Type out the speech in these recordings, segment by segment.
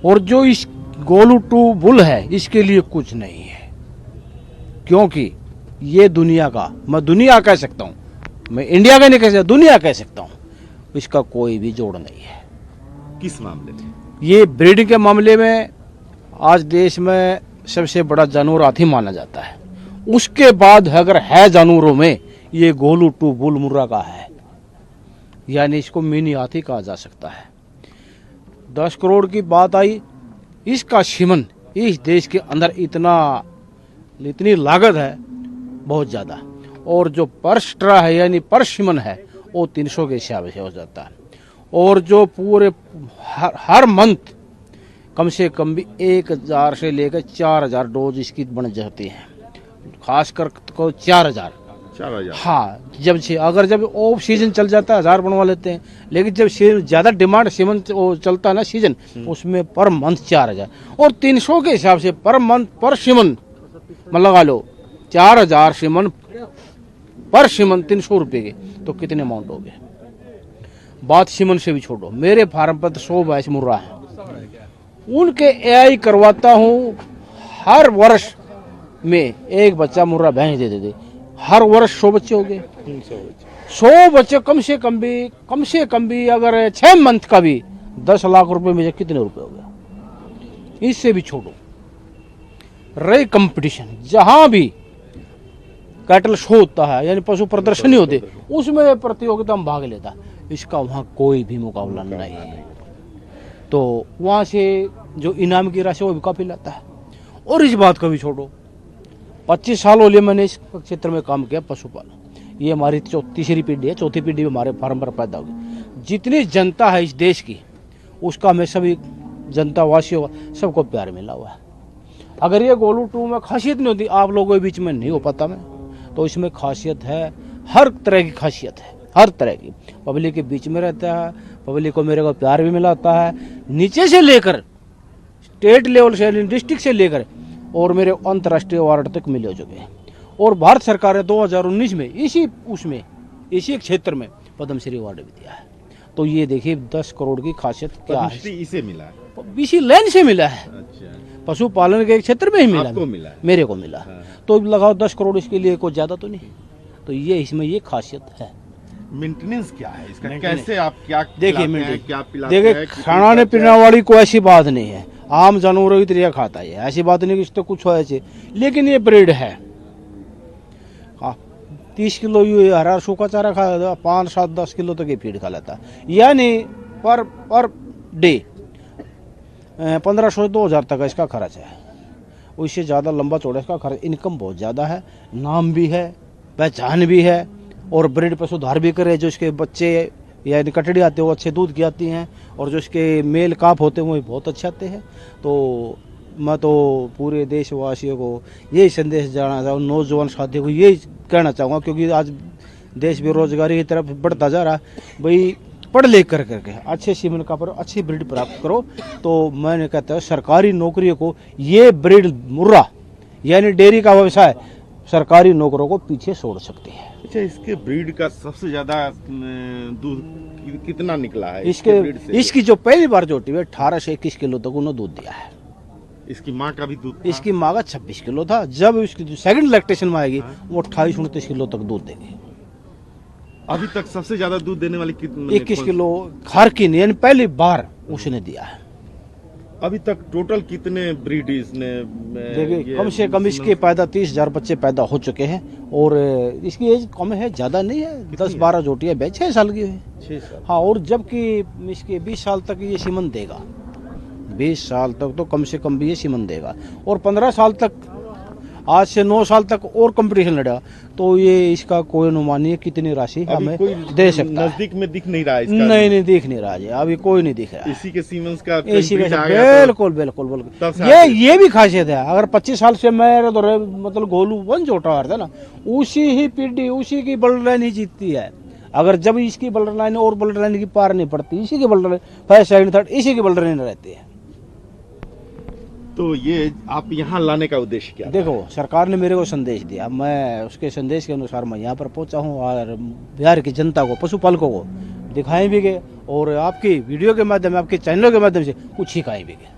और जो इस गोलू टू बुल है इसके लिए कुछ नहीं है, क्योंकि ये दुनिया का, मैं दुनिया कह सकता हूँ, मैं इंडिया का नहीं कह सकता, दुनिया कह सकता हूँ, इसका कोई भी जोड़ नहीं है। किस मामले में? ये ब्रीडिंग के मामले में आज देश में सबसे बड़ा जानवर हाथी माना जाता है। उसके बाद अगर है जानवरों में, ये गोलू टू बुल मुर्रा का है, यानी इसको मिनी हाथी कहा जा सकता है। 10 करोड़ की बात आई, इसका सीमन इस देश के अंदर इतनी लागत है बहुत ज़्यादा, और जो पर स्ट्रा है यानी पर सीमन है वो 300 के हिसाब से हो जाता है। और जो पूरे हर मंथ कम से कम भी 1000 से लेकर 4000 डोज इसकी बन जाती हैं, खासकर को 4000। हाँ, जब ऑफ सीजन चल जाता है 1000 बनवा लेते हैं, लेकिन जब ज़्यादा डिमांड सीजन चलता है ना सीजन, उसमें पर मंथ 4000 और 300 के हिसाब से पर मंथ पर सीमन मतलब लगा लो 4000 सीमन पर सीमन 300 रुपये के, तो कितने अमाउंट हो गए। बात सीमन से भी छोड़ो, मेरे फार्म पर तो 100 भैंस मुर्रा है, उनके एआई करवाता हूँ। हर वर्ष में एक बच्चा मुर्रा भैंस दे देते, हर वर्ष 100 बच्चे हो गए। 100 बच्चे कम से कम भी अगर 6 मंथ का भी 10 लाख रुपए में कितने रुपए हो गए। इससे भी छोड़ो, रही कंपटीशन, जहां भी कैटल शो होता है यानी पशु प्रदर्शनी होते, उसमें प्रतियोगिता में भाग लेता, इसका वहां कोई भी मुकाबला नहीं है। तो वहां से जो इनाम की राशि वो भी काफी लाता है। और इस बात का भी छोड़ो, 25 साल हो लिए मैंने इस क्षेत्र में काम किया, पशुपालन। ये हमारी तीसरी पीढ़ी है, चौथी पीढ़ी में हमारे फार्म पर पैदा होगी। जितनी जनता है इस देश की, उसका हमें सभी जनता वासियों का सबको प्यार मिला हुआ है। अगर ये गोलू टू में खासियत नहीं होती, आप लोगों के बीच में नहीं हो पाता मैं, तो इसमें खासियत है, हर तरह की खासियत है, हर तरह की। पब्लिक के बीच में रहता है, पब्लिक को मेरे को प्यार भी मिला होता है, नीचे से लेकर स्टेट लेवल से, डिस्ट्रिक्ट से लेकर और मेरे अंतर्राष्ट्रीय अवार्ड तक मिले हो चुके हैं। और भारत सरकार ने 2019 में इसी क्षेत्र में पद्मश्री अवार्ड भी दिया है। तो ये देखिए 10 करोड़ की खासियत क्या है। इसे मिला है, इसी लाइन से मिला है। अच्छा, पशुपालन के क्षेत्र में ही मिला, आपको मिला है? मेरे को मिला। हाँ। तो लगाओ 10 करोड़, इसके लिए कोई ज्यादा तो नहीं। तो ये इसमें ये खासियत है। मेंटेनेंस क्या है इसका? कैसे आप क्या देखिए पिलाते देखिए, खाना पीने वाली कोई ऐसी बात नहीं है, आम जानवरों की तरह खाता है, ऐसी बात नहीं कि इस तो कुछ हो ऐसे। लेकिन ये ब्रीड है, 30 किलो ये हरा सूखा चारा खा, 5, 7, 10 किलो तक ये फीड खा लेता है, यानी पर डे 1500 से 2000 तक इसका खर्च है। उससे ज़्यादा लंबा चौड़ा इसका खर्च, इनकम बहुत ज़्यादा है, नाम भी है, पहचान भी है, और ब्रीड पर सुधार भी करे। जो इसके बच्चे यानी कटड़ी आते हैं वो अच्छे दूध की आती हैं, और जो इसके मेल काप होते हैं वो भी बहुत अच्छे आते हैं। तो मैं तो पूरे देशवासियों को यही संदेश देना चाहूँ, नौजवान साथियों को यही कहना चाहूँगा, क्योंकि आज देश बेरोजगारी की तरफ बढ़ता जा रहा है। भाई पढ़ लिख करके अच्छे सीमन का पर अच्छी ब्रीड प्राप्त करो। तो मैंने कहता हूँ सरकारी नौकरियों को ये ब्रीड मुर्रा यानी डेयरी का व्यवसाय सरकारी नौकरों को पीछे छोड़ सकती है। अच्छा, इसके ब्रीड का सबसे ज्यादा दूध कितना निकला है? इसकी जो पहली बार जोटी है 18 से 21 किलो तक उन्होंने दूध दिया है। इसकी माँ का भी दूध था? इसकी माँ का 26 किलो था। जब इसकी सेकंड लैक्टेशन में आएगी वो 28-29 किलो तक दूध देगी। अभी तक सबसे ज्यादा दूध देने वाली 21 किलो हर की यानी पहली बार उसने दिया है। अभी तक टोटल कितने ब्रीड इसने? देखिए कम से कम इसके पैदा 30,000 बच्चे पैदा हो चुके हैं, और इसकी एज कम है, ज़्यादा नहीं है, 10-12 जोटियाँ 6 साल की है। 6 साल? हाँ, और जबकि इसके 20 साल तक ये सीमन देगा, 20 साल तक तो कम से कम भी ये सीमन देगा, और 15 साल तक, आज से 9 साल तक और कंपटीशन लड़ेगा। तो ये इसका कोई अनुमान नहीं है कितनी राशि हमें दे सकता है। नजदीक में दिख नहीं रहा है इसका? नहीं दिख नहीं रहा है, अभी कोई नहीं दिख रहा। इसी के सीमेंस का बिल्कुल ये भी खासियत है। अगर 25 साल से मैं तो मतलब गोलू 1 जोटा आ रहा था ना, उसी ही पीढ़ी उसी की बल्ड लाइन ही जीतती है। अगर जब इसकी बल्ड लाइन और बल्ड लाइन की पार नहीं पड़ती, इसी की blood line first second third इसी की बल्ड लाइन रहती है। तो ये आप यहाँ लाने का उद्देश्य क्या? देखो, सरकार ने मेरे को संदेश दिया, मैं उसके संदेश के अनुसार मैं यहाँ पर पहुँचा हूँ, और बिहार की जनता को, पशुपालकों को दिखाए भी गए, और आपकी वीडियो के माध्यम, आपके चैनलों के माध्यम से कुछ सिखाए भी गए।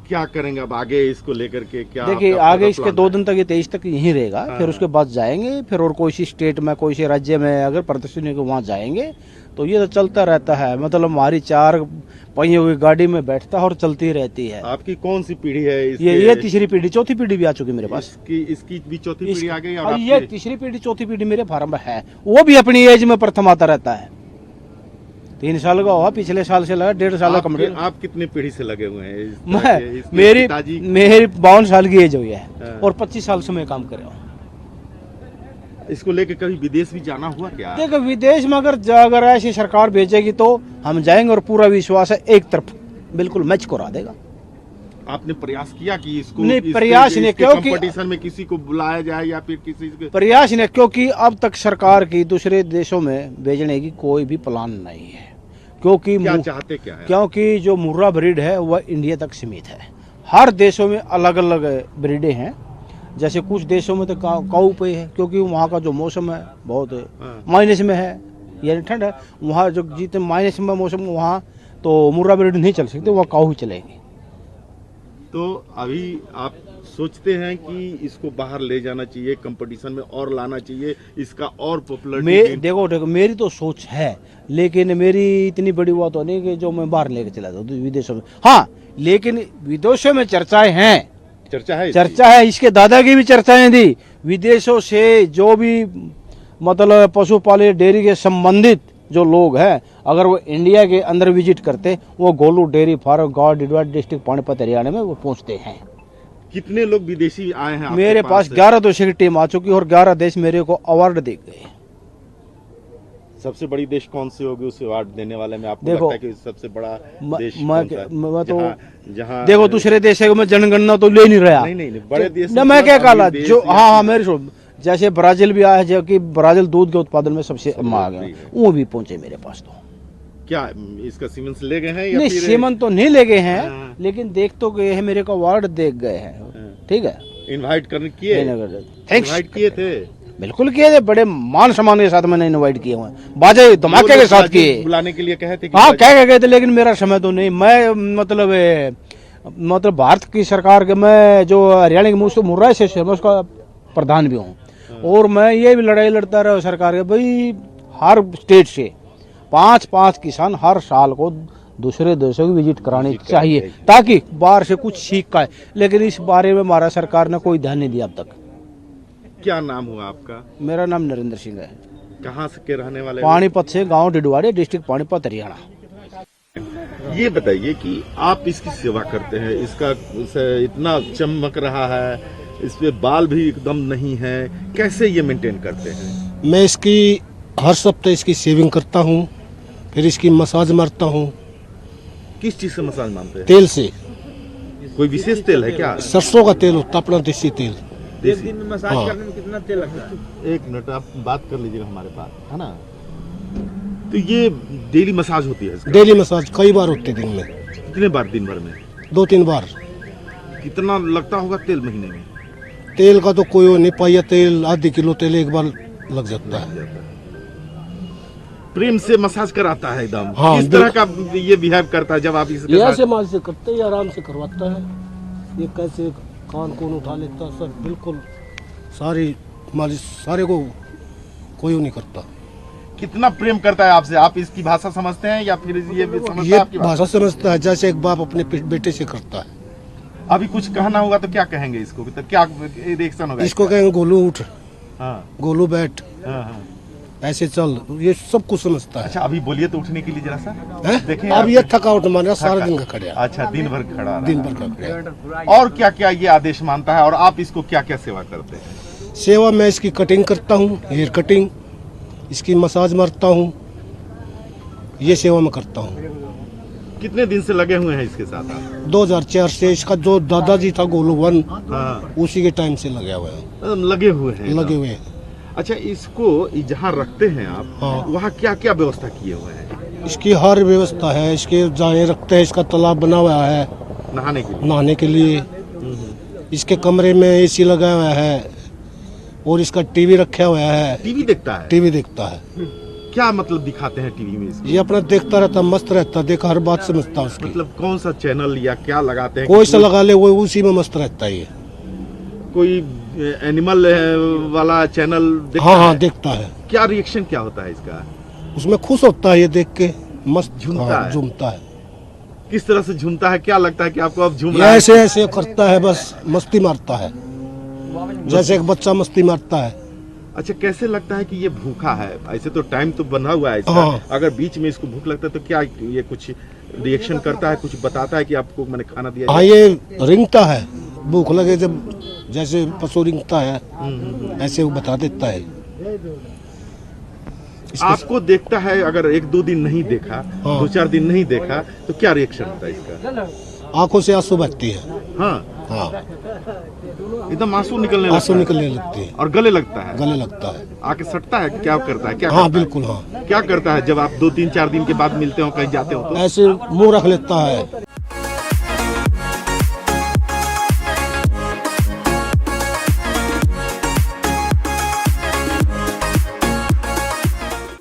क्या करेंगे अब आगे इसको लेकर के? क्या देखिए आपका आगे पूरा इसके प्लान 2 है? दिन तक ये 23 तक यहीं रहेगा, हाँ। फिर उसके बाद जाएंगे, फिर और कोई सी स्टेट में कोई से राज्य में अगर प्रदर्शनी के वहाँ जाएंगे। तो ये तो चलता रहता है, मतलब हमारी 4 पहिए हुई गाड़ी में बैठता है और चलती रहती है। आपकी कौन सी पीढ़ी है ये तीसरी पीढ़ी, चौथी पीढ़ी भी आ चुकी मेरे पास। इसकी भी चौथी पीढ़ी आ गई और और ये आपकी? तीसरी पीढ़ी चौथी पीढ़ी मेरे फार्म में है। वो भी अपनी एज में प्रथम आता रहता है। 3 साल का हुआ, पिछले साल से लगा, 1.5 साल का कम्प्लीट। आप कितनी पीढ़ी से लगे हुए हैं मैं मेरी पिताजी? मेरी 52 साल की एज हुई है हाँ। और 25 साल से मैं काम कर रहा हूँ। इसको लेके कभी विदेश भी जाना हुआ क्या? देखो विदेश में अगर ऐसी सरकार भेजेगी तो हम जाएंगे, और पूरा विश्वास है एक तरफ बिल्कुल मैच करा देगा। आपने प्रयास किया कि इसको नहीं, प्रयास नहीं, क्योंकि कंपटीशन में किसी को बुलाया जाए या फिर किसी को? प्रयास नहीं, क्योंकि अब तक सरकार की दूसरे देशों में भेजने की कोई भी प्लान नहीं है। क्योंकि क्या चाहते क्या है? क्योंकि जो मुर्रा ब्रीड है वह इंडिया तक सीमित है। हर देशों में अलग अलग ब्रीडें हैं। जैसे कुछ देशों में तो काऊ पे है, क्योंकि वहाँ का जो मौसम है बहुत माइनस में है, यानी ठंड है। वहाँ जो जितने माइनस में मौसम, वहाँ तो मुर्रा ब्रीड नहीं चल सकते, वहाँ काऊ ही चलेगी। तो अभी आप सोचते हैं कि इसको बाहर ले जाना चाहिए, कंपटीशन में और लाना चाहिए, इसका और पॉपुलरिटी? देखो मेरी तो सोच है, लेकिन मेरी इतनी बड़ी बात तो नहीं कि जो मैं बाहर लेके चला जाऊँ विदेशों में। हाँ, लेकिन विदेशों में चर्चाएं हैं, चर्चा है। इसके दादा की भी चर्चाएं थी। विदेशों से जो भी मतलब पशुपालन डेयरी के संबंधित जो लोग हैं, अगर वो इंडिया के अंदर विजिट करते, वो गोलू डेयरी फार्म गाँव डिडवा डिस्ट्रिक्ट पानीपत हरियाणा में वो पहुंचते हैं। कितने लोग विदेशी आए हैं मेरे पास 11 देशों की टीम आ चुकी है और 11 देश मेरे को अवार्ड दे गए। सबसे बड़ी देश कौन सी होगी उस अवार्ड देने वाले में? आपको देखो, लगता है कि सबसे बड़ा देश मैं तो जहाँ देखो दूसरे देश है, मैं जनगणना तो ले नहीं रहा। नहीं बड़े देश न मैं क्या कहा जो हाँ मेरे जैसे ब्राजील भी आया है, जो कि ब्राजील दूध के उत्पादन में सबसे आगे है, वो भी पहुंचे मेरे पास। तो क्या इसका सीमेंस ले गए हैं या नहीं, फिर? सीमन तो नहीं ले गए हैं, हाँ। लेकिन देख तो गए हैं, मेरे को अवार्ड देख गए हैं। ठीक है, इनवाइट करने किए? थैंक्स, इनवाइट किए थे? बिल्कुल किए थे, बड़े मान सम्मान के साथ मैंने इनवाइट किए हुए, बाजे धमाके के साथ किए। बुलाने के लिए कहे थे कि हाँ, कह गए थे, लेकिन मेरा समय तो नहीं। मैं मतलब भारत की सरकार के, मैं जो हरियाणा के मुझसे मुर्रा से मैं उसका प्रधान भी हूँ। और मैं ये भी लड़ाई लड़ता रहा सरकार के, भाई हर स्टेट से 5-5 किसान हर साल को दूसरे देशों की विजिट करानी चाहिए, ताकि बाहर से कुछ सीख पाए। लेकिन इस बारे में हमारा सरकार ने कोई ध्यान नहीं दिया अब तक। क्या नाम हुआ आपका? मेरा नाम नरेंद्र सिंह है। कहाँ से के रहने वाले? पानीपत से, गांव डिडवाड़ी, डिस्ट्रिक्ट पानीपत हरियाणा। ये बताइए कि आप इसकी सेवा करते हैं, इसका इतना चमक रहा है, इस पे बाल भी एकदम नहीं है, कैसे ये मेंटेन करते हैं? मैं इसकी हर सप्ताह इसकी शेविंग करता हूँ, फिर इसकी मसाज मारता हूँ। किस चीज से मसाज मारते हैं? तेल से। कोई विशेष तेल है क्या? सरसों का तेल होता, अपना देसी तेल। देसी? दिन में मसाज हाँ। करने में कितना तेल लगता है? 1 मिनट आप बात कर लीजिएगा हमारे पास, है ना? तो ये डेली मसाज होती है इसका? डेली मसाज कई बार होते दिन में, कितने बार दिन भर में? 2-3 बार। कितना लगता होगा तेल महीने में? तेल का तो कोई वो नहीं, पाइया तेल, आधी किलो तेल एक बार लग जाता है। प्रेम से मसाज कराता है एकदम। हाँ, किस तरह का ये बिहेव करता है जब आप इसके ये साथ? ऐसे माल से करते हैं, आराम से करवाता है। ये कैसे कान कौन उठा लेता है, सब बिल्कुल सारी मालिश, सारे को कोई नहीं करता। कितना प्रेम करता है आपसे? आप इसकी भाषा समझते हैं या फिर ये भी समझता है ये आपकी भाषा समझता है, जैसे एक बाप अपने बेटे से करता है। अभी कुछ कहना होगा तो क्या कहेंगे इसको? तो क्या रिएक्शन होगा इसको कहेंगे गोलू उठ, हाँ गोलू बैठ, हाँ। ऐसे चल, ये सब कुछ समझता है। अच्छा, अभी बोलिए तो उठने के लिए जरा सा हैं? देखें। अब ये थकावट मारा, सारा दिन का खड़ा, अच्छा, दिन भर खड़ा रहा। दिन भर का खड़ा। और क्या क्या ये आदेश मानता है और आप इसको क्या क्या सेवा करते हैं? सेवा मैं इसकी कटिंग करता हूँ, हेयर कटिंग, इसकी मसाज मारता हूँ, ये सेवा मैं करता हूँ। कितने दिन से लगे हुए हैं इसके साथ आप? 2004 से इसका जो दादाजी था गोलू 1, हाँ, उसी के टाइम से लगे हुए हैं, लगे हुए हैं। लगे हुए हैं। अच्छा, इसको जहाँ रखते हैं आप, हाँ। वहाँ क्या क्या व्यवस्था किए हुए हैं? इसकी हर व्यवस्था है, इसके जहाँ रखते हैं, इसका तालाब बना हुआ है नहाने के लिए? नहाने के लिए। इसके कमरे में एसी लगा हुआ है और इसका टीवी रखा हुआ है, टीवी देखता है? टीवी देखता है। क्या मतलब दिखाते हैं टीवी में इसमें? ये अपना देखता रहता, मस्त रहता, देखा हर बात समझता उसकी। मतलब कौन सा चैनल या क्या लगाते हैं? कोई सा लगा ले वो उसी में मस्त रहता है ये। कोई एनिमल वाला चैनल देखता हाँ हाँ है? देखता है। क्या रिएक्शन क्या होता है इसका? उसमें खुश होता है ये देख के, मस्त झूमता है। झूमता है। किस तरह से झूमता है? क्या लगता है कि आपको अब झूम ये रहा है? ऐसे ऐसे करता है, बस मस्ती मारता है, जैसे एक बच्चा मस्ती मारता है। अच्छा, कैसे लगता है कि ये भूखा है? ऐसे तो टाइम तो बंधा हुआ है इसका। हाँ। अगर बीच में इसको भूख लगता है तो क्या ये कुछ रिएक्शन करता है, कुछ बताता है कि आपको मैंने खाना दिया? हाँ ये रिंगता है, भूख लगे जब जैसे पशु रिंगता है ऐसे वो बता देता है। आपको देखता है, अगर 1-2 दिन नहीं देखा, हाँ। 2-4 दिन नहीं देखा तो क्या रिएक्शन होता है इसका? आंखों से आंसू बहती है। हाँ, हाँ एकदम आंसू निकलने आंसू लगता है निकलने लगते हैं, और गले लगता है, गले लगता है। आके सटता है, क्या करता है? क्या हाँ करता है? बिल्कुल हाँ। क्या करता है जब आप 2-3-4 दिन के बाद मिलते हो, कहीं जाते हो तो? ऐसे मुंह रख लेता है,